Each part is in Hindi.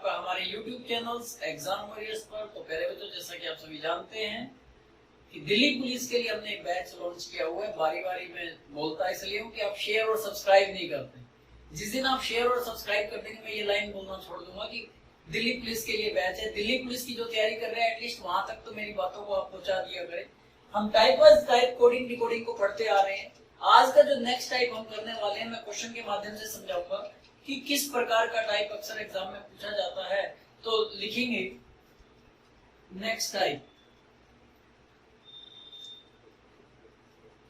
आपका हमारे YouTube चैनल्स एग्जाम वॉरियर्स पर। तो पहले तो जैसा कि आप सभी जानते हैं कि दिल्ली पुलिस के लिए हमने एक बैच लॉन्च किया हुआ है। बारी बारी में बोलता इसलिए हूँ कि आप शेयर और सब्सक्राइब नहीं करते। जिस दिन आप शेयर और सब्सक्राइब कर देंगे, मैं ये लाइन बोलना छोड़ दूंगा कि दिल्ली पुलिस के लिए बैच है। दिल्ली पुलिस की जो तैयारी कर रहे हैं एटलीस्ट वहां तक तो मेरी बातों को आप पहुंचा दिया करें। हम type wise type coding decoding को पढ़ते आ रहे हैं। आज का जो नेक्स्ट टाइप हम करने वाले हैं, मैं क्वेश्चन के माध्यम से समझाऊंगा कि किस प्रकार का टाइप अक्सर एग्जाम में पूछा जाता है। तो लिखेंगे नेक्स्ट टाइप,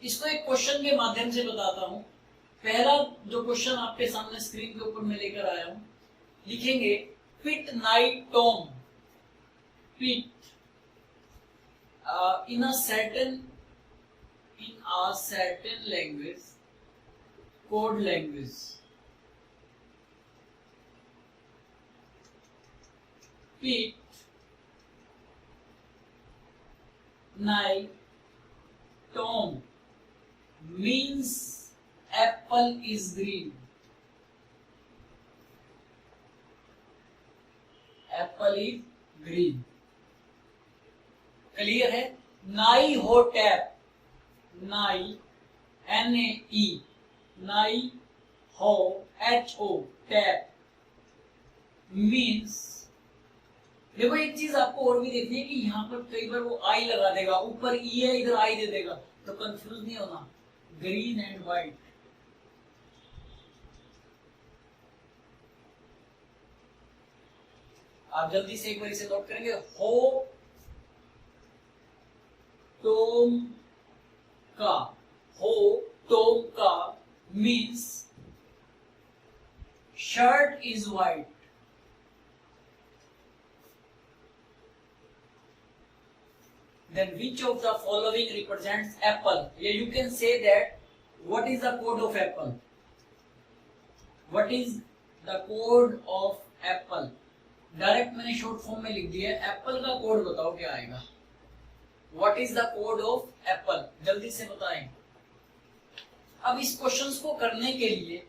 इसको एक क्वेश्चन के माध्यम से बताता हूं। पहला जो क्वेश्चन आपके सामने स्क्रीन के ऊपर मैं लेकर आया हूं, लिखेंगे pit night Tom, pit in a certain language, code language, Pete night Tom means apple is green. Apple is green. Clear है? नाई हो टैप, नाई NAE, नाई हो HO टैप मीन्स, देखो एक चीज आपको और भी देखनी है कि यहाँ पर कई बार वो आई लगा देगा, ऊपर ई है इधर आई दे देगा, तो कंफ्यूज नहीं होना। ग्रीन एंड व्हाइट, आप जल्दी से एक बार इसे नोट करेंगे। हो टोम का, हो टोम का means shirt is white. Then which of the following represents apple? Yeah, you can say that. What is the code of apple? What is the code of apple? Direct मैंने शॉर्ट फॉर्म में लिख दिया है। एप्पल का कोड बताओ क्या आएगा। What is the code of apple? जल्दी से बताएं। अब इस क्वेश्चन को करने के लिए,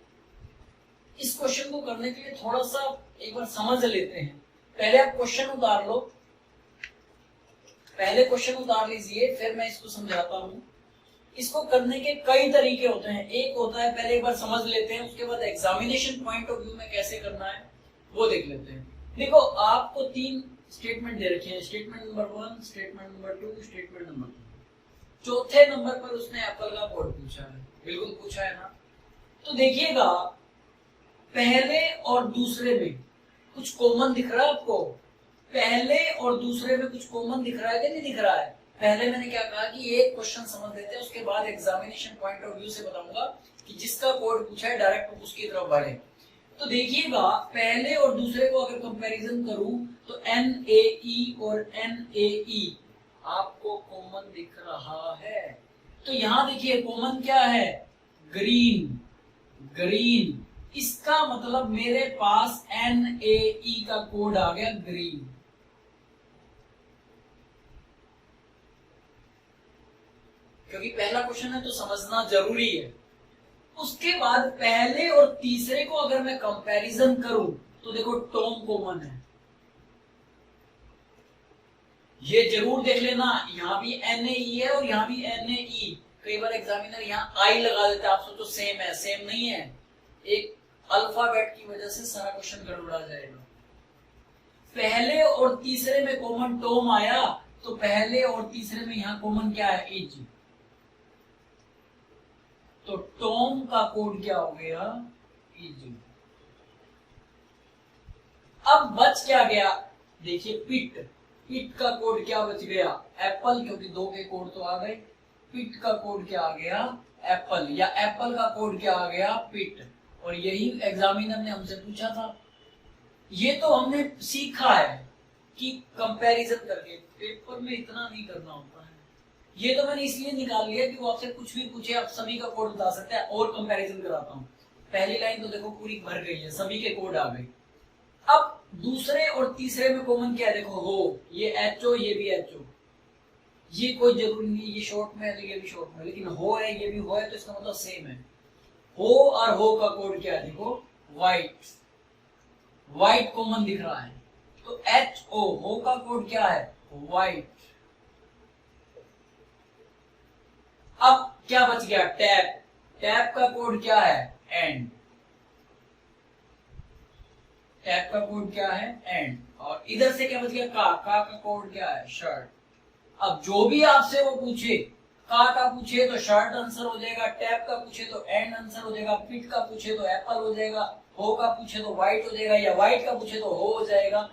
थोड़ा सा एक बार समझ लेते हैं। पहले आप क्वेश्चन उतार लो, पहले क्वेश्चन उतार लीजिए, फिर मैं इसको समझाता हूं। इसको करने के कई तरीके होते हैं। एक होता है, पहले एक बार समझ लेते हैं, उसके बाद एग्जामिनेशन पॉइंट ऑफ व्यू में कैसे करना है वो देख लेते हैं। देखो आपको 3 स्टेटमेंट दे रखे हैं, statement number 1, statement number 2, statement number 3। चौथे नंबर पर उसने एप्पल का कोड पूछा है, बिल्कुल पूछा है ना। तो देखिएगा पहले और दूसरे में कुछ कॉमन दिख रहा है आपको? पहले और दूसरे में कुछ कॉमन दिख रहा है कि नहीं दिख रहा है? पहले मैंने क्या कहा कि एक क्वेश्चन समझ लेते हैं, उसके बाद एग्जामिनेशन पॉइंट ऑफ व्यू से बताऊंगा कि जिसका कोड पूछा है डायरेक्ट उसकी तरफ बढ़े। तो देखिएगा पहले और दूसरे को अगर कंपैरिजन करूं तो NAE और NAE आपको कॉमन दिख रहा है। तो यहां देखिए कॉमन क्या है? Green, green. इसका मतलब मेरे पास NAE का कोड आ गया ग्रीन। क्योंकि पहला क्वेश्चन है तो समझना जरूरी है। उसके बाद पहले और तीसरे को अगर मैं कंपैरिजन करूं तो देखो टॉम कॉमन है, ये जरूर देख लेना। यहां भी NAE है और यहां भी NAE। कई बार एग्जामिनर यहां आई लगा देता है, आप सोचो सेम है, सेम नहीं है। एक अल्फाबेट की वजह से सारा क्वेश्चन गड़बड़ा जाएगा। पहले और तीसरे में कॉमन टॉम आया, तो पहले और तीसरे में यहां कॉमन क्या है? इज। तो टॉम का कोड क्या हो गया? इज। अब बच क्या गया? देखिए पिट, पिट का कोड क्या बच गया? एप्पल, क्योंकि 2 के कोड तो आ गए। पिट का कोड क्या आ गया? एप्पल। या एप्पल का कोड क्या आ गया? पिट। और यही एग्जामिनर ने हमसे पूछा था। ये तो हमने सीखा है कि कंपैरिजन करके, पेपर में इतना नहीं करना होता है। ये तो मैंने इसलिए निकाल लिया कि वो आपसे कुछ भी पूछे आप सभी का कोड बता सकते हैं। और कंपैरिजन कराता हूं। पहली लाइन तो देखो पूरी भर गई है, सभी के कोड आ गए। अब दूसरे और तीसरे में कॉमन क्या है? देखो हो, ये HO, ये भी HO। ये कोई जरूरी नहीं, ये शॉर्ट में है तो ये भी शॉर्ट में, लेकिन हो है, ये भी हो है, तो इसका मतलब सेम है। हो और हो का कोड क्या है? देखो व्हाइट। व्हाइट कॉमन दिख रहा है, तो HO का कोड क्या है? व्हाइट। अब क्या बच गया? टैप। टैप का कोड क्या है? एंड। टैप का कोड क्या है? एंड। और इधर से क्या बच गया? का कोड क्या है? शर्ट। अब जो भी आपसे वो पूछे, का पूछे तो शर्ट आंसर हो जाएगा, टैप का पूछे तो एंड आंसर हो जाएगा, पिट का पूछे तो एप्पल हो जाएगा, हो का पूछे तो व्हाइट हो जाएगा, या व्हाइट का पूछे तो हो जाएगा,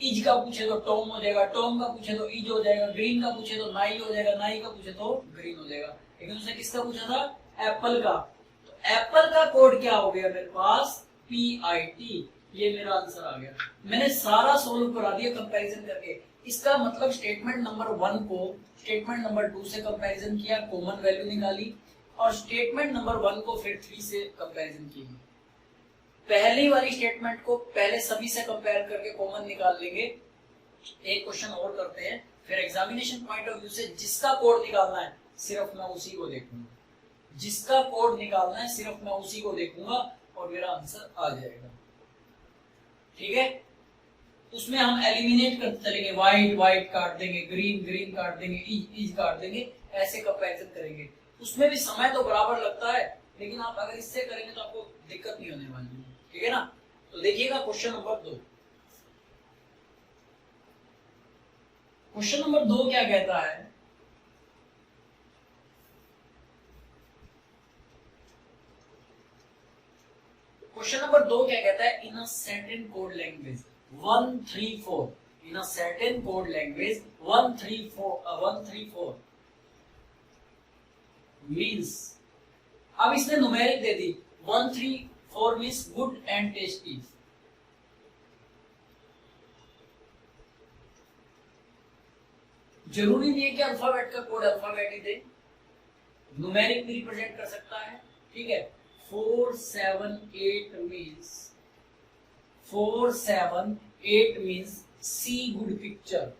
इज का पूछे तो टॉम हो जाएगा, टॉम का पूछे तो इज हो जाएगा, ग्रीन का पूछे तो नाई हो जाएगा, नाई का पूछे तो ग्रीन हो जाएगा। लेकिन उसने किसका पूछा था? एप्पल का। तो एप्पल का कोड क्या हो गया मेरे पास? PIT। ये मेरा आंसर आ गया। मैंने सारा सोल्व करा दिया कंपैरिजन करके। इसका मतलब स्टेटमेंट नंबर 1 को स्टेटमेंट नंबर 2 से कंपैरिजन किया, कॉमन वैल्यू निकाली, और स्टेटमेंट नंबर 1 को फिर 3 से कंपैरिजन की। पहली वाली स्टेटमेंट को पहले सभी से कंपेयर करके कॉमन निकाल लेंगे। एक क्वेश्चन और करते हैं, फिर एग्जामिनेशन पॉइंट ऑफ व्यू से जिसका कोड निकालना है सिर्फ मैं उसी को देखूंगा, जिसका कोड निकालना है सिर्फ मैं उसी को देखूंगा और मेरा आंसर आ जाएगा। ठीक है, उसमें हम एलिमिनेट करते चलेंगे, व्हाइट व्हाइट काट देंगे, ग्रीन ग्रीन काट देंगे, इज काट देंगे, ऐसे कंपैरिजन करेंगे। उसमें भी समय तो बराबर लगता है, लेकिन आप अगर इससे करेंगे तो आपको दिक्कत नहीं होने वाली है। ठीक है ना? तो देखिएगा क्वेश्चन नंबर 2। क्वेश्चन नंबर 2 क्या कहता है? क्वेश्चन नंबर 2 क्या कहता है? In a certain code language 134, in a certain code language 134 means, अब इसने न्यूमेरिक दे दी, 134 मींस गुड एंड टेस्टी। जरूरी नहीं है कि अल्फाबेट का कोड अल्फाबेट ही दे, न्यूमेरिक भी रिप्रेजेंट कर सकता है। ठीक है, 478 means 478 means see good picture.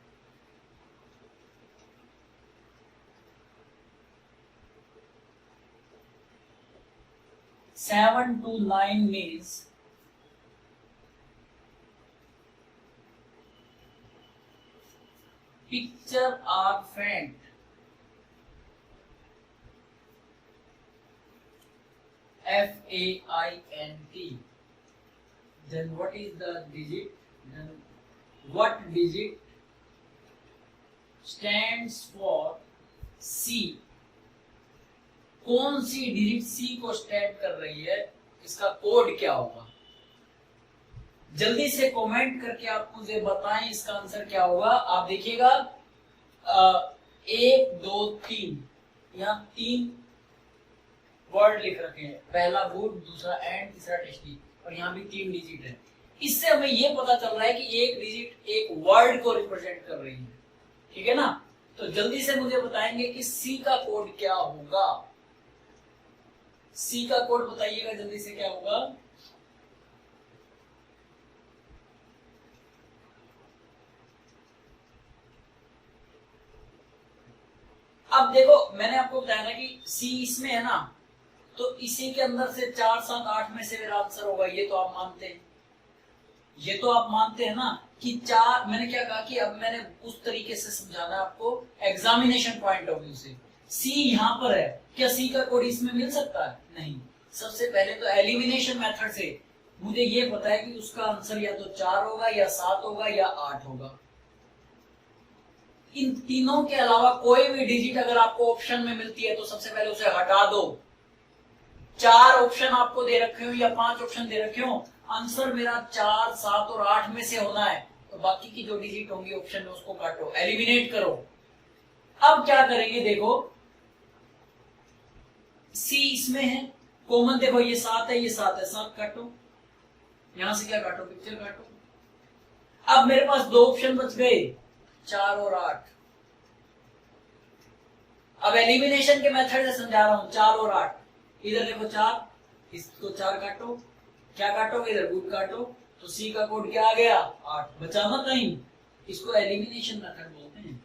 Seven two 9 means picture are faint। FAINT। then what is the digit? then what digit stands for C? कौन सी डिजिट C को स्टैंड कर रही है? इसका कोड क्या होगा? जल्दी से कमेंट करके आप मुझे बताएं इसका आंसर क्या होगा। आप देखिएगा 1 2 3, यहाँ 3 वर्ड लिख रखे हैं, पहला गुड, दूसरा एंड, तीसरा टेस्टी, और यहाँ भी 3 डिजिट है। इससे हमें ये पता चल रहा है कि एक डिजिट एक वर्ड को रिप्रेजेंट कर रही है। ठीक है ना? तो जल्दी से मुझे बताएंगे कि सी का कोड क्या होगा। सी का कोड बताइएगा जल्दी से, क्या होगा? अब देखो, मैंने आपको बताया ना कि सी इसमें है ना, तो इसी के अंदर से 4 7 8 में से मेरा आंसर होगा। ये तो आप मानते हैं, ये तो आप मानते हैं ना कि 4। मैंने क्या कहा कि अब मैंने उस तरीके से समझाना है आपको एग्जामिनेशन पॉइंट ऑफ व्यू से। सी यहाँ पर है, क्या सी का कोड इसमें मिल सकता है? नहीं। सबसे पहले तो एलिमिनेशन मेथड से मुझे ये पता है कि उसका आंसर या तो 4 होगा, या 7 होगा, या 8 होगा। इन तीनों के अलावा कोई भी डिजिट अगर आपको ऑप्शन में मिलती है तो सबसे पहले उसे हटा दो। 4 ऑप्शन आपको दे रखे हो या 5 ऑप्शन दे रखे हो, आंसर मेरा 4 7 और 8 में से होना है, तो बाकी की जो डिजिट होंगी ऑप्शन में उसको काटो, एलिमिनेट करो। अब क्या करेंगे? देखो, सी इसमें है, कॉमन देखो, ये 7 है, ये 7 है, 7 काटो, यहां से क्या काटो? पिक्चर काटो। अब मेरे पास 2 ऑप्शन बच गए, 4 और 8। अब एलिमिनेशन के मेथड से समझा रहा हूं, 4 और 8। इधर देखो 4, इसको 4 काटो, क्या काटोगे? इधर गुड काटो, तो सी का कोड क्या आ गया? 8। बचा मत नहीं, इसको एलिमिनेशन मेथड बोलते हैं।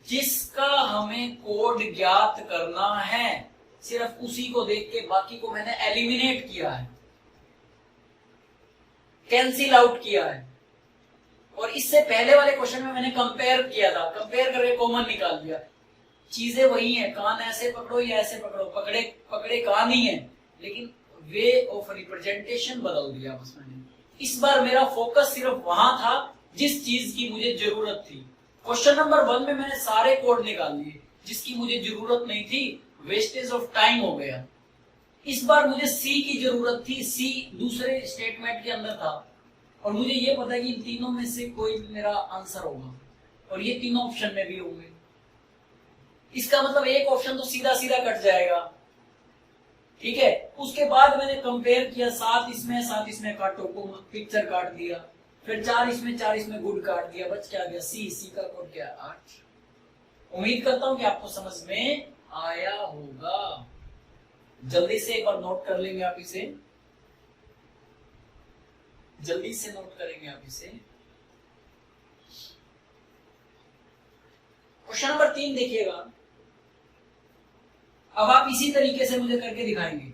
जिसका हमें कोड ज्ञात करना है, सिर्फ उसी को देख के बाकी को मैंने एलिमिनेट किया है। कैंसिल आउट किया है। और इससे पहले वाले क्वेश्चन में मैंने कंपेयर किया था, कंपेयर करके कॉमन निकाल दिया। चीजें वही हैं, कान ऐसे पकड़ो या ऐसे पकड़ो, पकड़े पकड़े कान ही है, लेकिन वे ऑफ रिप्रेजेंटेशन बदल दिया बस मैंने। इस बार मेरा फोकस सिर्फ वहां था जिस चीज की मुझे जरूरत थी। क्वेश्चन नंबर 1 में मैंने सारे कोड निकाल लिए, जिसकी मुझे जरूरत नहीं थी, वेस्टेज ऑफ टाइम हो गया। इस बार मुझे सी की जरूरत थी, सी दूसरे स्टेटमेंट के अंदर था, और मुझे ये पता है कि इन तीनों में से कोई भी मेरा आंसर होगा, और ये तीनों ऑप्शन में भी होंगे। इसका मतलब एक ऑप्शन तो सीधा सीधा कट जाएगा, ठीक है। उसके बाद मैंने कंपेयर किया, 7 इसमें 7 इसमें काटो, को पिक्चर काट दिया, फिर 4 इसमें 4 इसमें गुड काट दिया, बच क्या गया सी। सी का कोड क्या है 8। उम्मीद करता हूं कि आपको समझ में आया होगा। जल्दी से एक बार नोट कर लेंगे आप इसे, जल्दी से नोट करेंगे आप इसे। क्वेश्चन नंबर 3 देखिएगा। अब आप इसी तरीके से मुझे करके दिखाएंगे।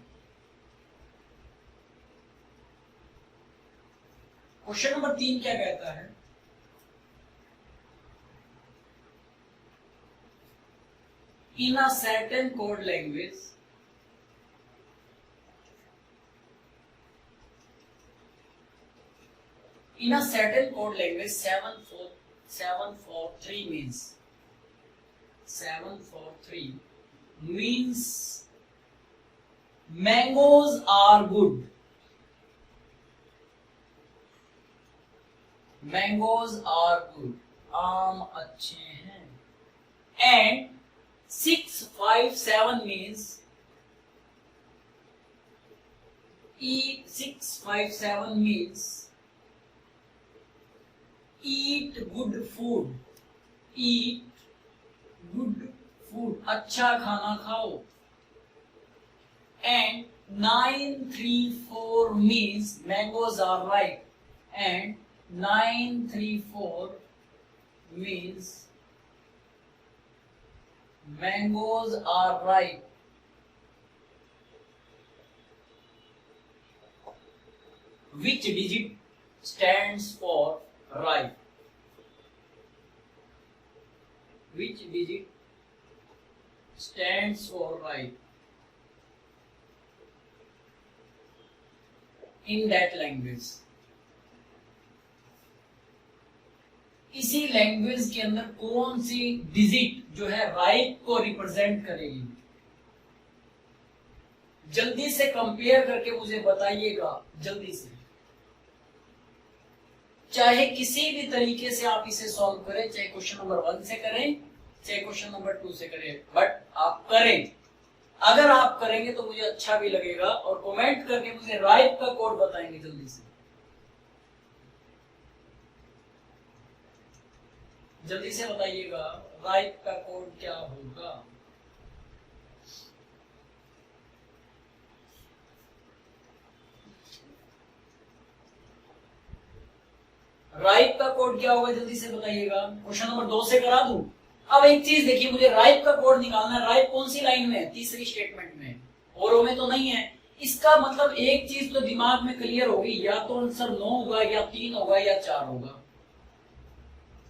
क्वेश्चन नंबर 3 क्या कहता है, in a certain code language in a certain code language 743 means 743 means mangoes are good, mangoes are good, आम अच्छे हैं। and 657 means 657 means eat good food, eat good food, अच्छा खाना खाओ। and 934 means mangoes are ripe, and 934 means mangoes are ripe। which digit stands for ripe? Which digit stands for ripe in that language? इसी लैंग्वेज के अंदर कौन सी डिजिट जो है राइप को रिप्रेजेंट करेगी? जल्दी से कंपेयर करके मुझे बताइएगा, जल्दी से। चाहे किसी भी तरीके से आप इसे सॉल्व करें, चाहे क्वेश्चन नंबर 1 से करें, चाहे क्वेश्चन नंबर 2 से करें, बट आप करें। अगर आप करेंगे तो मुझे अच्छा भी लगेगा, और कमेंट करके मुझे राइप का कोड बताएंगे जल्दी से। जल्दी से बताइएगा राइप का कोड क्या होगा। राइप का कोड क्या होगा, जल्दी से बताइएगा। क्वेश्चन नंबर 2 से करा दूं। अब एक चीज देखिए, मुझे राइप का कोड निकालना है। राइप कौन सी लाइन में है? तीसरी स्टेटमेंट में, औरों में तो नहीं है। इसका मतलब एक चीज तो दिमाग में क्लियर होगी, या तो आंसर 9 होगा, या 3 होगा, या 4 होगा,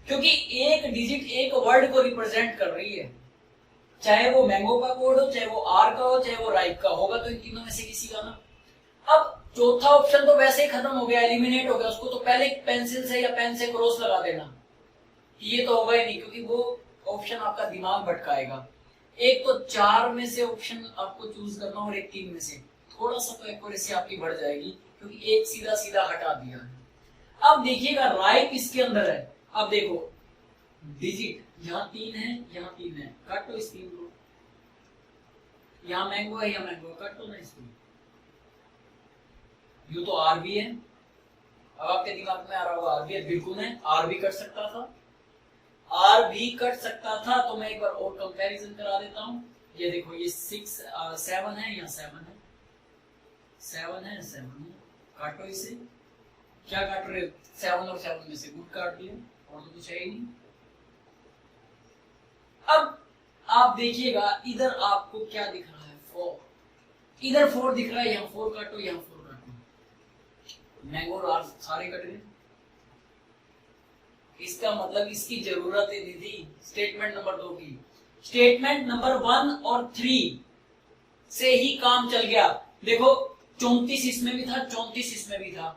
क्योंकि एक डिजिट एक वर्ड को रिप्रेजेंट कर रही है। चाहे वो मैंगो का कोड हो, चाहे वो आर का हो, चाहे वो राइप का, होगा तो इन तीनों में से किसी का ना। अब चौथा ऑप्शन तो वैसे ही खत्म हो गया, एलिमिनेट हो गया, उसको तो पहले पेंसिल से या पेन से क्रॉस लगा देना। ये तो होगा ही नहीं, क्योंकि वो ऑप्शन आपका दिमाग भटकाएगा। एक तो 4 में से ऑप्शन आपको चूज करना, और एक 3 में से। थोड़ा सा तो एक्यूरेसी आपकी बढ़ जाएगी, क्योंकि एक सीधा सीधा हटा दिया है। अब देखिएगा राइप इसके अंदर है। अब देखो डिजिट यहाँ 3 है, यहाँ 3 है, काटो इस 3 को। यहाँ मैंगो है, यहाँ मैंगो, काटो ना इसको। यू तो आर भी है। अब आपके दिमाग में आ रहा होगा आर भी है, बिल्कुल है, आर भी कट सकता था, आर भी कट सकता था। तो मैं एक बार और कंपैरिजन करा देता हूं। ये देखो, ये 7 है, यहाँ 7 है, 7 है, 7 है, काटो इसे। क्या काट रहे? 7 और 7 में से गुड काट दिया, और तो कुछ है ही नहीं। अब आप देखिएगा इधर आपको क्या दिख रहा है, 4। इधर 4 दिख रहा है, यहाँ 4 काटो, यहाँ 4 काटो। मैंगो और आर सारे कट गए। इसका मतलब इसकी जरूरत ही नहीं थी स्टेटमेंट नंबर 2 की। स्टेटमेंट नंबर 1 और 3 से ही काम चल गया। देखो 34 इसमें भी था, 34 इसमें भी था,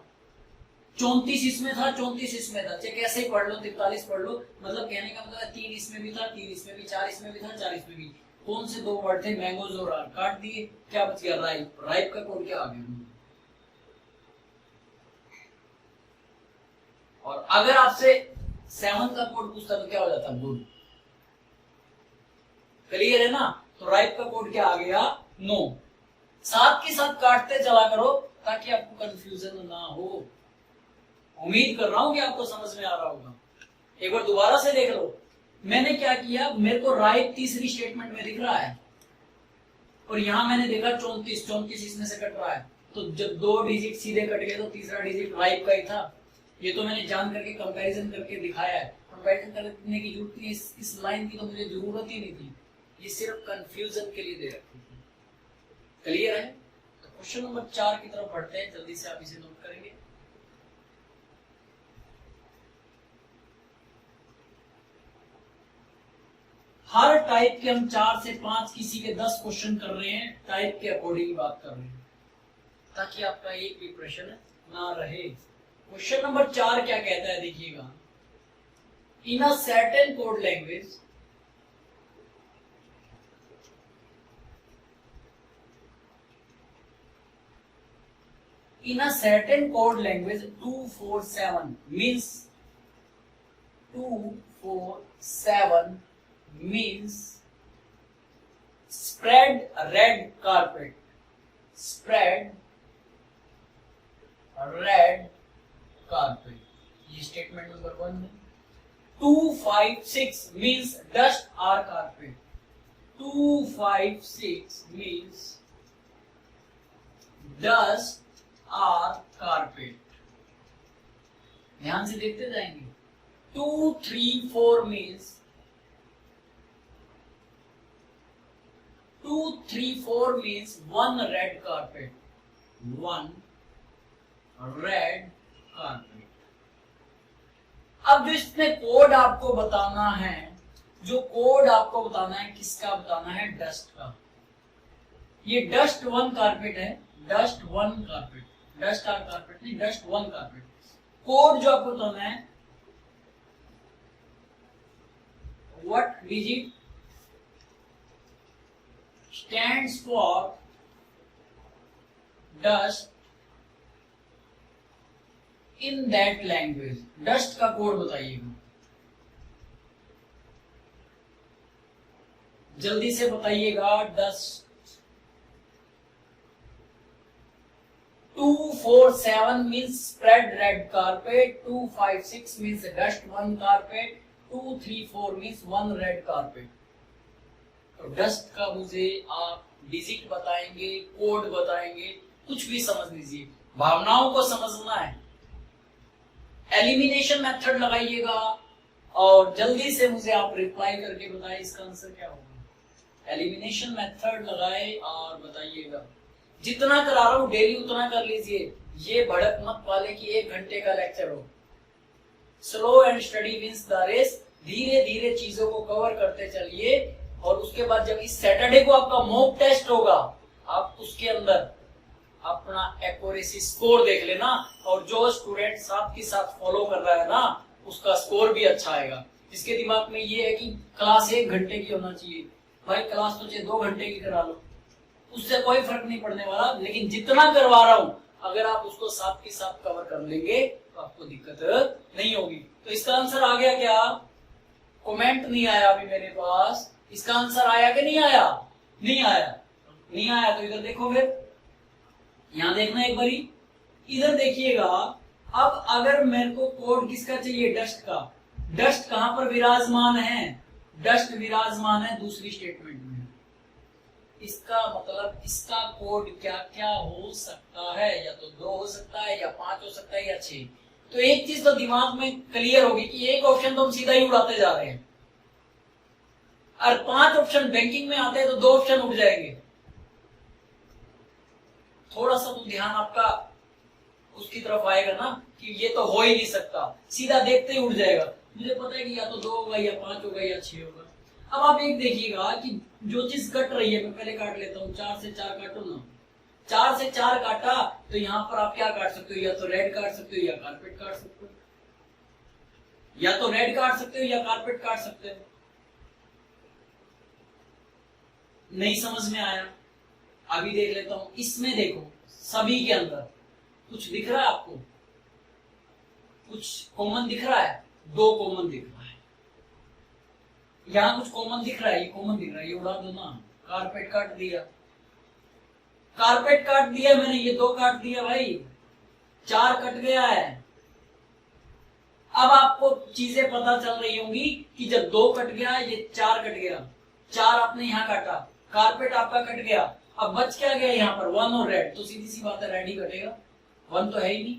34 इसमें था, 34 इसमें था, चाहे कैसे ही पढ़ लो, 43 पढ़ लो, मतलब कहने का मतलब 3 इसमें भी था, 3 इसमें भी, 4 इसमें भी था, 4 इसमें भी। कौन से दो वर्ड थे? मैंगोज और आर, काट दिए, क्या बच गया? राइप। राइप का कोड क्या आ गया? और अगर आपसे 7 का कोड पूछता तो क्या हो जाता? गुड। क्लियर है ना? तो राइप का कोड क्या आ गया? नो। साथ के साथ काटते चला करो ताकि आपको कंफ्यूजन ना हो। उम्मीद कर रहा हूं कि आपको समझ में आ रहा होगा। एक बार दोबारा से देख लो। मैंने क्या किया, मेरे को राइप तीसरी स्टेटमेंट में दिख रहा है और यहां मैंने देखा 34, 34 इसमें से कट रहा है, तो जब 2 डिजिट सीधे कट गए तो तीसरा डिजिट राइप का ही था। ये तो मैंने जान करके कंपैरिजन करके दिखाया है। कंपैरिजन करने की जरूरत नहीं, इस लाइन की तो मुझे जरूरत ही नहीं थी, ये सिर्फ कंफ्यूजन के लिए दे रखी थी। क्लियर है? तो क्वेश्चन नंबर 4 की तरफ बढ़ते हैं, जल्दी से आप इसे नोट करेंगे। हर टाइप के हम 4 से 5, किसी के 10 क्वेश्चन कर रहे हैं, टाइप के अकॉर्डिंग बात कर रहे हैं ताकि आपका एक भी प्रश्न ना रहे। क्वेश्चन नंबर 4 क्या कहता है, देखिएगा। In a certain code language in a certain code language 247 means 247 means spread red carpet, spread red carpet, ये स्टेटमेंट नंबर 1 है। 256 means dust or carpet, 256 means dust are carpet. ध्यान से देखते जाएंगे। 234 means 234 means 1 red carpet, 1 red carpet. अब इसमें कोड आपको बताना है, जो कोड आपको बताना है किसका बताना है? डस्ट का। ये डस्ट 1 कारपेट है, dust 1 carpet, dust are carpet नहीं, डस्ट 1 कारपेट। कोड जो आपको बताना है, what digit stands for dust in that language. Dust का कोड बताइएगा, जल्दी से बताइएगा। Dust 247 means spread red carpet, 256 means dust 1 carpet, 234 means 1 red carpet। तो डस्ट का मुझे आप डिजिट बताएंगे, कोड बताएंगे, कुछ भी समझ लीजिए, भावनाओं को समझना है। एलिमिनेशन मेथड लगाइएगा और जल्दी से मुझे आप रिप्लाई करके बताएं इसका आंसर क्या होगा। एलिमिनेशन मेथड लगाए और बताइएगा। जितना करा रहा हूं डेली उतना कर लीजिए, ये भड़क मत वाले कि 1 घंटे का लेक्चर हो। Slow and study wins the race. धीरे धीरे चीजों को कवर करते चलिए और उसके बाद जब इस सैटरडे को आपका मॉक टेस्ट होगा, आप उसके अंदर अपना एक्यूरेसी स्कोर देख लेना और जो स्टूडेंट साथ के साथ फॉलो कर रहा है ना, उसका स्कोर भी अच्छा आएगा। इसके दिमाग में ये है कि क्लास 1 घंटे की होना चाहिए, भाई क्लास तो चाहे 2 घंटे की करा लो, उससे कोई फर्क नहीं पड़ने वाला। लेकिन जितना करवा रहा हूं, अगर आप उसको साथ के साथ कवर कर लेंगे तो आपको दिक्कत नहीं होगी। तो इसका आंसर आ गया क्या? कमेंट नहीं आया अभी मेरे पास। इसका आंसर आया कि नहीं आया? नहीं आया। नहीं आया तो इधर देखो, फिर यहां देखना एक बारी, इधर देखिएगा। अब अगर मेरे को कोड किसका चाहिए? डस्ट का। डस्ट कहां पर विराजमान है? डस्ट विराजमान है दूसरी स्टेटमेंट में। इसका मतलब इसका कोड क्या क्या हो सकता है? या तो 2 हो सकता है, या 5 हो सकता है, या 6। तो एक चीज तो दिमाग में क्लियर होगी कि एक ऑप्शन तो हम सीधा ही उड़ाते जा रहे हैं, और 5 ऑप्शन बैंकिंग में आते हैं तो 2 ऑप्शन उड़ जाएंगे। थोड़ा सा तो ध्यान आपका उसकी तरफ आएगा ना कि ये तो हो ही नहीं सकता, सीधा देखते ही उड़ जाएगा। मुझे पता है कि या तो 2 होगा या 5 होगा या 6 होगा। अब आप एक देखिएगा कि जो चीज कट रही है, मैं पहले काट लेता हूँ, 4 से 4 काटो ना, 4 से 4 काटा तो यहाँ पर आप क्या काट सकते हो, या तो रेड काट सकते हो या कारपेट काट सकते हो, या तो रेड काट सकते हो या कारपेट काट सकते हो। नहीं समझ में आया? अभी देख लेता हूं, इसमें देखो सभी के अंदर कुछ दिख रहा है आपको, कुछ कॉमन दिख रहा है, 2 कॉमन दिख रहा है, यहां कुछ कॉमन दिख रहा है, ये कॉमन दिख रहा है, ये उड़ा दो ना, कारपेट काट दिया, कारपेट काट दिया मैंने, ये 2 काट दिया भाई, 4 कट गया है। अब आपको चीजें पता चल रही होंगी कि जब 2 कट गया, ये 4 कट गया, 4 आपने यहां काटा, कारपेट आपका कट गया, अब बच क्या गया यहाँ पर, 1 और रेड, तो सीधी सी बात है रेड ही कटेगा, 1 तो है ही नहीं,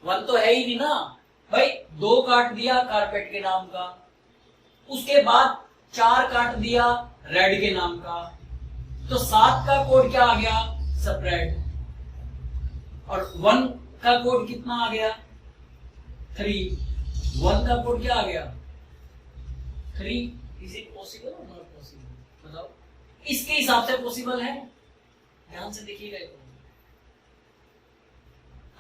1 तो है ही नहीं ना भाई। 2 काट दिया कारपेट के नाम का, उसके बाद 4 काट दिया रेड के नाम का, तो 7 का कोड क्या आ गया, स्प्रेड, और 1 का कोड कितना आ गया, 3, 1 का कोड क्या आ गया, 3। इज इट पॉसिबल और नॉट पॉसिबल, बताओ? इसके हिसाब से पॉसिबल है, ध्यान से देखिएगा।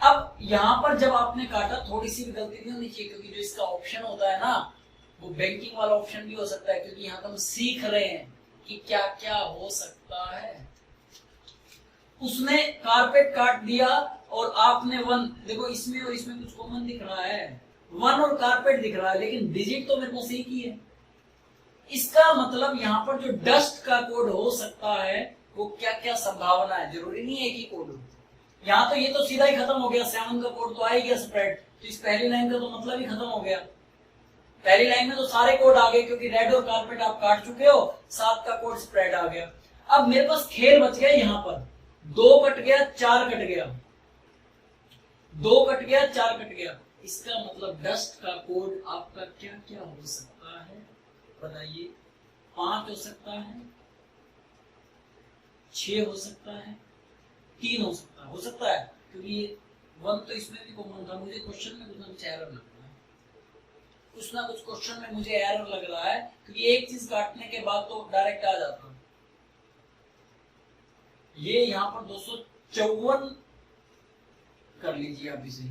अब यहां पर जब आपने काटा, थोड़ी सी भी गलती नहीं होनी चाहिए, क्योंकि जो इसका ऑप्शन होता है ना, वो बैंकिंग वाला ऑप्शन भी हो सकता है, क्योंकि यहाँ तो हम सीख रहे हैं कि क्या क्या हो सकता है। उसने कारपेट काट दिया और आपने 1, देखो इसमें और इसमें कुछ कॉमन दिख रहा है, 1 और कारपेट दिख रहा है, लेकिन डिजिट तो मेरे पास एक ही है। इसका मतलब यहाँ पर जो डस्ट का कोड हो सकता है, वो क्या क्या संभावना है, जरूरी नहीं है एक ही कोड हो। यहाँ तो ये तो सीधा ही खत्म हो गया, 7 का कोड तो आ ही गया स्प्रेड, तो इस पहली लाइन का तो मतलब ही खत्म हो गया। पहली लाइन में तो सारे कोड आ गए, क्योंकि रेड और कारपेट आप काट चुके हो, 7 का कोड स्प्रेड आ गया। अब मेरे पास खेल बच गया, यहाँ पर 2 कट गया, 4 कट गया, 2 कट गया, 4 कट गया, इसका मतलब डस्ट का कोड आपका क्या क्या हो सकता है, बताइए? 5 हो सकता है, 6 हो सकता है, 3 हो सकता है, क्योंकि ये 1 तो इसमें भी कॉमन था। मुझे क्वेश्चन में कुछ ना कुछ एरर लग रहा है, कुछ ना कुछ क्वेश्चन में मुझे एरर लग रहा है, क्योंकि एक चीज काटने के बाद तो डायरेक्ट आ जाता है। ये यहाँ पर 254 कर लीजिए आप इसे।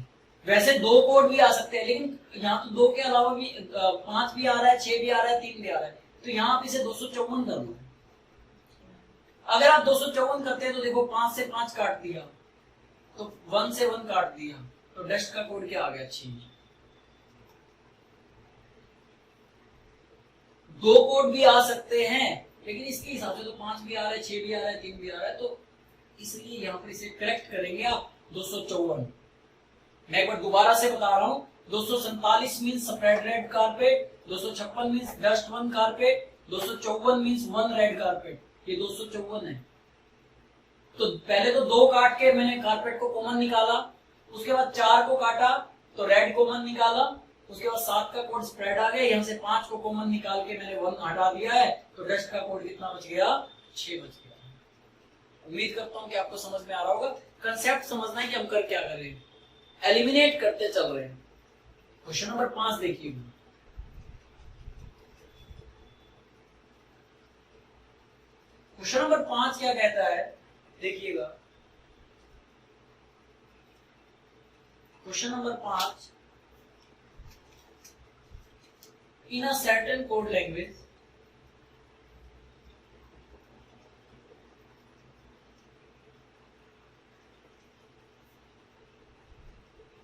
वैसे 2 कोड भी आ सकते हैं, लेकिन यहाँ तो 2 के अलावा भी 5 भी आ रहा है, 6 भी आ रहा है, 3 भी आ रहा है, तो यहाँ आप इसे 254 कर लो। अगर आप 254 करते हैं तो देखो 5 से 5 काट दिया, तो 1 से 1 काट दिया, तो डस्ट का कोड क्या आ गया, 6। 2 कोड भी आ सकते हैं, लेकिन इसके हिसाब से तो 5 भी आ रहा है, 6 भी आ रहा है, 3 भी आ रहा है, तो इसलिए यहाँ पर इसे करेक्ट करेंगे आप 254। मैं एक बार दोबारा से बता रहा हूँ, 247 means spread red carpet, 256 means dust 1 carpet, 254 means 1 red carpet, ये 254 है। तो पहले तो 2 काट के मैंने कारपेट को कॉमन निकाला, उसके बाद 4 को काटा तो रेड कॉमन निकाला, उसके बाद 7 का कोड स्प्रेड आ गया, यहाँ से 5 को कॉमन निकाल के मैंने 1 हटा दिया है, तो डस्ट का कोड कितना बच गया, 6 बच गया। उम्मीद करता हूं कि आपको समझ में आ रहा होगा। कंसेप्ट समझना है कि हम कर क्या कर रहे हैं, एलिमिनेट करते चल रहे हैं। क्वेश्चन नंबर 5 देखिए, क्वेश्चन नंबर 5 क्या कहता है, देखिएगा। Question number 5, in a certain code language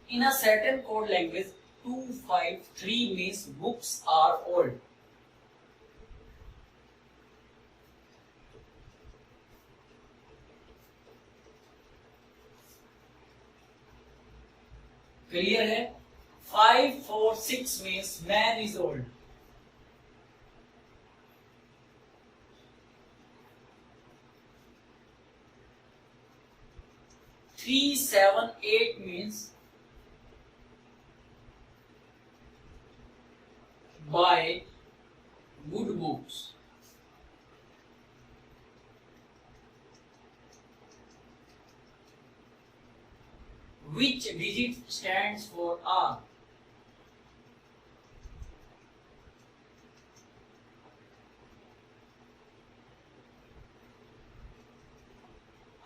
in a certain code language 253 means books are old. Clear है? 546 means man is old. 378 means buy good books. 4 Which digit stands for R?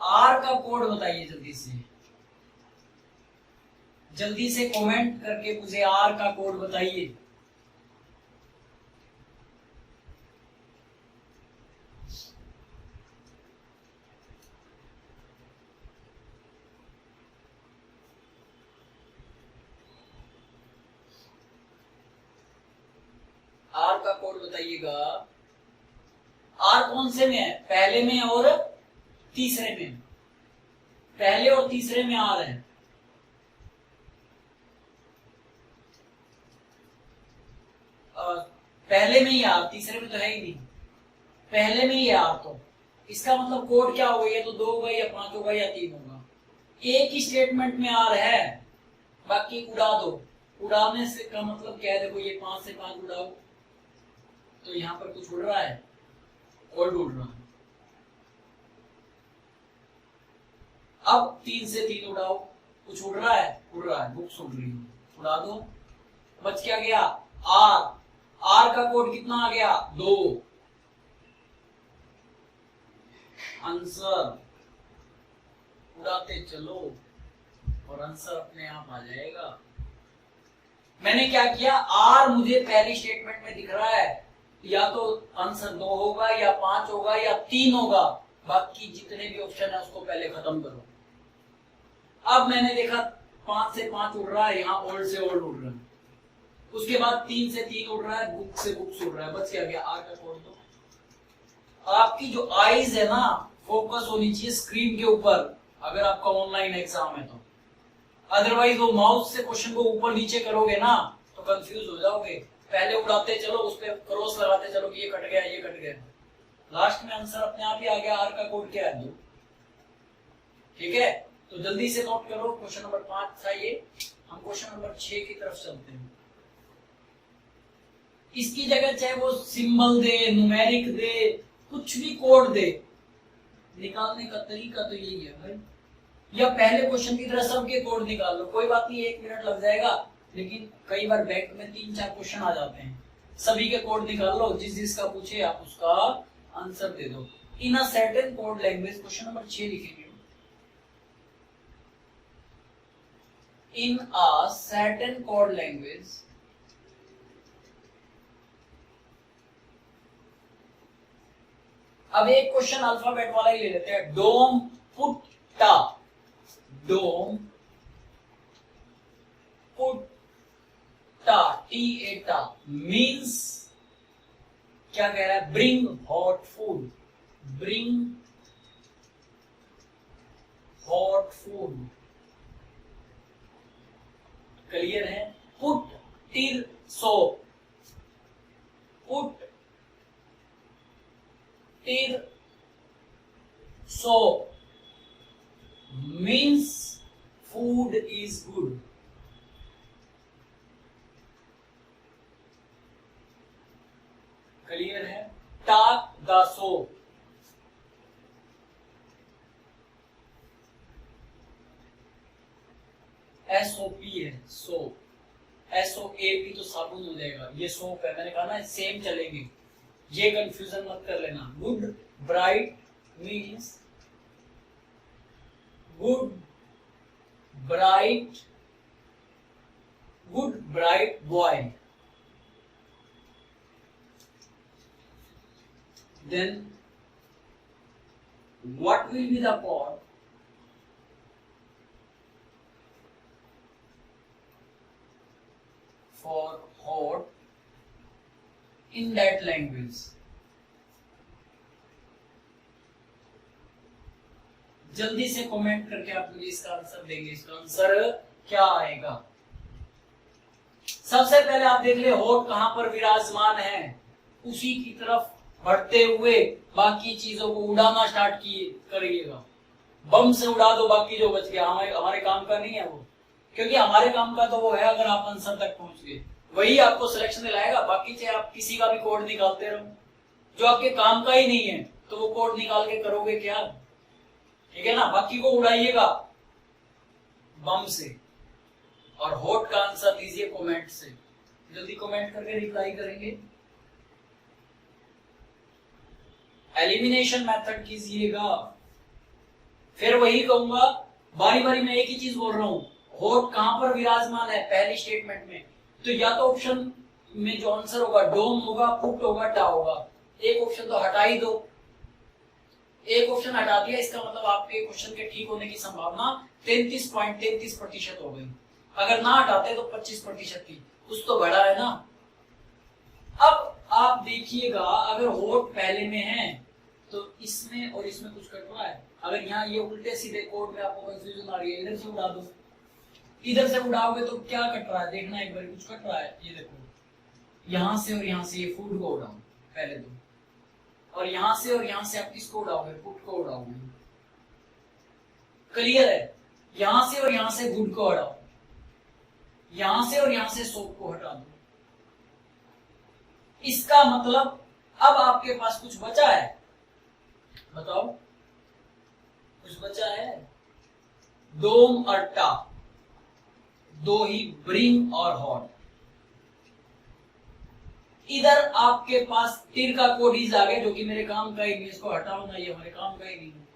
R का कोड बताइए जल्दी से, जल्दी से कमेंट करके मुझे R का कोड बताइए। R का कोड बताइएगा। R कौन से में है? पहले में और तीसरे में। पहले और तीसरे में R है। पहले में ही R, तीसरे में तो है ही नहीं। पहले में ही R, तो इसका मतलब कोड क्या होगा? ये तो 2 होगा या 5 होगा या 3 होगा। एक ही स्टेटमेंट में R है, बाकी उड़ा दो। उड़ाने से का मतलब क्या है? देखो ये 5 से 5 उड़ाओ तो यहां पर कुछ उड़ रहा है, ओल्ड उड़ रहा है। अब 3 से 3 उड़ाओ, कुछ उड़ रहा है, उड़ रहा है, बुक्स उड़ रही है, उड़ा दो। बच क्या गया? R। R का कोड कितना आ गया? 2। आंसर उड़ाते चलो और आंसर अपने आप आ जाएगा। मैंने क्या किया? R मुझे पहली स्टेटमेंट में दिख रहा है, या तो आंसर 2 होगा या 5 होगा या 3 होगा। बाकी जितने भी ऑप्शन है उसको पहले खत्म करो। अब मैंने देखा 5 से 5 उड़ रहा है, यहाँ ओल्ड से ओल्ड उड़ रहा है। उसके बाद 3 से 3 उड़ रहा है, बुक से बुक्स उड़ रहा है। बच क्या गया? R का कोड दो। आपकी जो आईज है ना, फोकस होनी चाहिए स्क्रीन के ऊपर, अगर आपका ऑनलाइन एग्जाम है तो। अदरवाइज वो माउस से क्वेश्चन को ऊपर नीचे करोगे ना तो कंफ्यूज हो जाओगे। पहले उड़ाते चलो, उस पर क्रॉस लगाते चलो कि ये कट गया, ये कट गया, लास्ट में आंसर अपने आप ही आ गया। R का कोड क्या है? 2। ठीक है, तो जल्दी से नोट करो। क्वेश्चन नंबर 5 था ये। हम क्वेश्चन नंबर 6 की तरफ चलते हैं। इसकी जगह चाहे वो सिंबल दे, न्यूमेरिक दे, कुछ भी कोड दे, निकालने का तरीका तो यही है भाई। या पहले क्वेश्चन की तरह सबके कोड निकाल लो, कोई बात नहीं, 1 मिनट लग जाएगा, लेकिन कई बार बैंक में 3-4 क्वेश्चन आ जाते हैं। सभी के कोड निकाल लो, जिस जिसका पूछे आप उसका आंसर दे दो। In a certain code language, question number 6 लिखेंगे। In a certain code language अब एक क्वेश्चन अल्फाबेट वाला ही ले लेते हैं। डोम पुट्टा, डोम पुट्टा, टा मीन्स क्या कह रहा है? Bring hot food, bring hot food. Clear है? Put tier so, put tier so means food is good. Clear है? टाक द सो, SOP है, सो, SOAP तो साबुन हो जाएगा, ये सोप है। मैंने कहा ना सेम चलेंगे, ये कंफ्यूजन मत कर लेना। Good bright means good bright boy. Then what will be the code for hot in that language? जल्दी से कमेंट करके आप मुझे इसका आंसर देंगे। इसका आंसर क्या आएगा? सबसे पहले आप देख ले होठ कहां पर विराजमान है, उसी की तरफ बढ़ते हुए बाकी चीजों को उड़ाना स्टार्ट करिएगा। बम से उड़ा दो बाकी जो बच गया, हमारे काम का नहीं है वो, क्योंकि हमारे काम का तो वो है अगर आप आंसर तक पहुंच गए वही आपको सिलेक्शन दिलाएगा। बाकी चाहे आप किसी का भी कोड निकालते रहो, जो आपके काम का ही नहीं है तो वो कोड निकाल के करोगे क्या? ठीक है ना? बाकी को उड़ाइएगा, बम से, और हॉट का आंसर दीजिए कमेंट से। जल्दी कमेंट करके रिप्लाई करेंगे। एलिमिनेशन मेथड कीजिएगा। फिर वही कहूंगा, बारी बारी में एक ही चीज बोल रहा हूं, हॉट कहां पर विराजमान है पहली स्टेटमेंट में, तो या तो ऑप्शन में जो आंसर होगा डोम होगा, पुट होगा, टा होगा। एक ऑप्शन तो हटा ही दो। एक ऑप्शन हटा दिया, इसका मतलब आपके क्वेश्चन के ठीक होने की संभावना 33.33% हो गई। अगर ना हटाते तो 25% थी, कुछ तो बढ़ा है ना। अब आप देखिएगा, अगर होट पहले में है तो इसमें और इसमें कुछ कट रहा है। अगर यहाँ ये उल्टे सीधे कोड में आपको कंफ्यूजन आ रही है, इधर से उड़ा दो, इधर से उड़ाओगे तो क्या कट रहा है, देखना एक बार, कुछ कट रहा है। ये देखो, यहां से और यहां से ये फूड को उड़ाओ पहले दो, और यहां से आप किसको उड़ाओगे, पुट को उड़ाओगे। क्लियर है? यहां से और यहां से गुड को हटाओ, यहां से और यहां से सोप को हटा दो। इसका मतलब अब आपके पास कुछ बचा है, बताओ कुछ बचा है? डोम और टा, दो ही ब्रिंग और हॉट। इधर आपके पास तिर का कोडीज आ गया, जो कि मेरे काम का ही नहीं, इसको हटाओ ना, ये हमारे काम का ही नहीं है।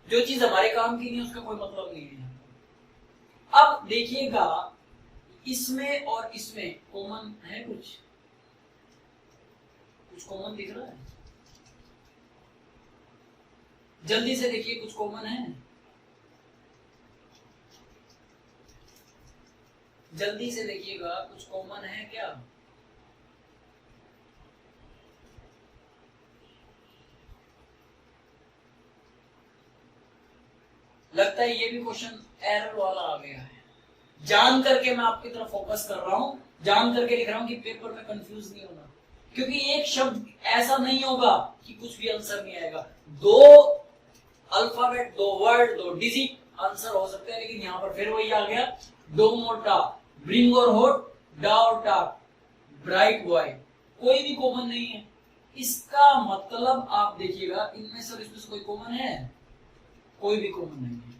जो चीज हमारे काम की नहीं है उसका कोई मतलब नहीं है। अब देखिएगा, इसमें और इसमें कॉमन है, कुछ कॉमन दिख रहा है? जल्दी से देखिए, कुछ कॉमन है? जल्दी से देखिएगा, कुछ कॉमन है क्या? लगता है ये भी क्वेश्चन एरर वाला आ गया है। जान करके मैं आपकी तरफ फोकस कर रहा हूं, जान करके लिख रहा हूं कि पेपर में कंफ्यूज नहीं होना, क्योंकि एक शब्द ऐसा नहीं होगा कि कुछ भी आंसर नहीं आएगा। दो अल्फाबेट, दो वर्ड, दो डिजिट आंसर हो सकते हैं, लेकिन यहां पर फिर वही आ गया, डोम और टा, ब्रिंग और होट, डा और टा, ब्राइट बॉय, कोई भी कॉमन नहीं है। इसका मतलब आप देखिएगा, इनमें से इसमें से कोई कॉमन है? कोई भी कॉमन नहीं है।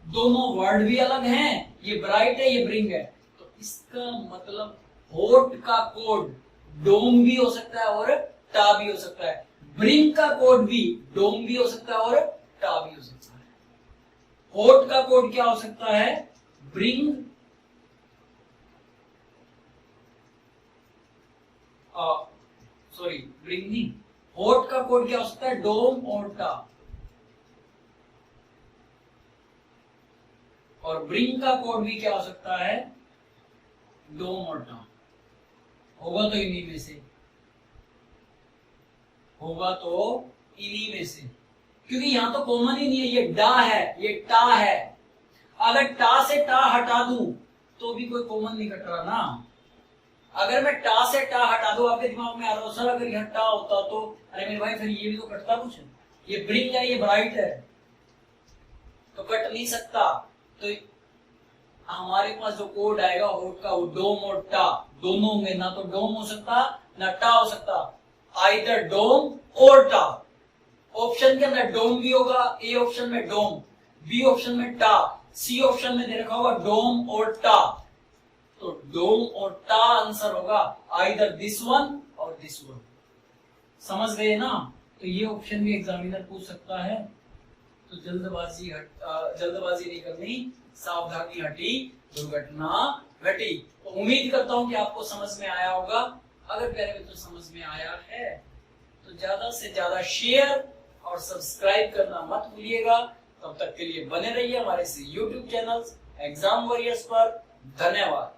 दोनों वर्ड भी अलग हैं, ये ब्राइट है, ये ब्रिंग है, तो इसका मतलब होट का कोड डोम भी हो सकता है और टा भी हो सकता है, ब्रिंग का कोड भी डोम भी हो सकता है और टा भी हो सकता है। होट का कोड क्या हो सकता है? ब्रिंग, सॉरी ब्रिंग नहीं, होट का कोड क्या हो सकता है? डोम और टा। और ब्रिंग का कोड भी क्या हो सकता है? डोम और टा। होगा तो इन्हीं में से, होगा तो इन्हीं में से, क्योंकि यहां तो कॉमन ही नहीं है, ये डा है, ये टा है। अगर टा से टा हटा दूं तो भी कोई कॉमन नहीं कट रहा ना। अगर मैं टा से टा हटा दूं, आपके दिमाग में आ रहा हो सर अगर यह टा होता तो, अरे मेरे भाई फिर ये भी तो कटता कुछ, ये ब्रिंग है, ये ब्राइट है, तो कट नहीं सकता। तो हमारे पास जो कोड आएगा होट का, वो डोम और टा दोनों में, ना तो डोम हो सकता ना टा हो सकता, आइदर डोम और टा। ऑप्शन के अंदर डोम भी होगा, ए ऑप्शन में डोम, बी ऑप्शन में टा, सी ऑप्शन में दे रखा होगा डोम और टा। तो डोम और टा आंसर होगा, आइदर दिस वन और दिस वन। समझ गए ना? तो ये ऑप्शन भी एग्जामिनर पूछ सकता है। तो जल्दबाजी नहीं करनी, सावधानी हटी दुर्घटना घटी। तो उम्मीद करता हूं कि आपको समझ में आया होगा। अगर प्यारे मित्रों समझ में आया है तो ज्यादा से ज्यादा शेयर और सब्सक्राइब करना मत भूलिएगा। तब तक के लिए बने रहिए हमारे इस YouTube चैनल एग्जाम वॉरियर्स पर। धन्यवाद।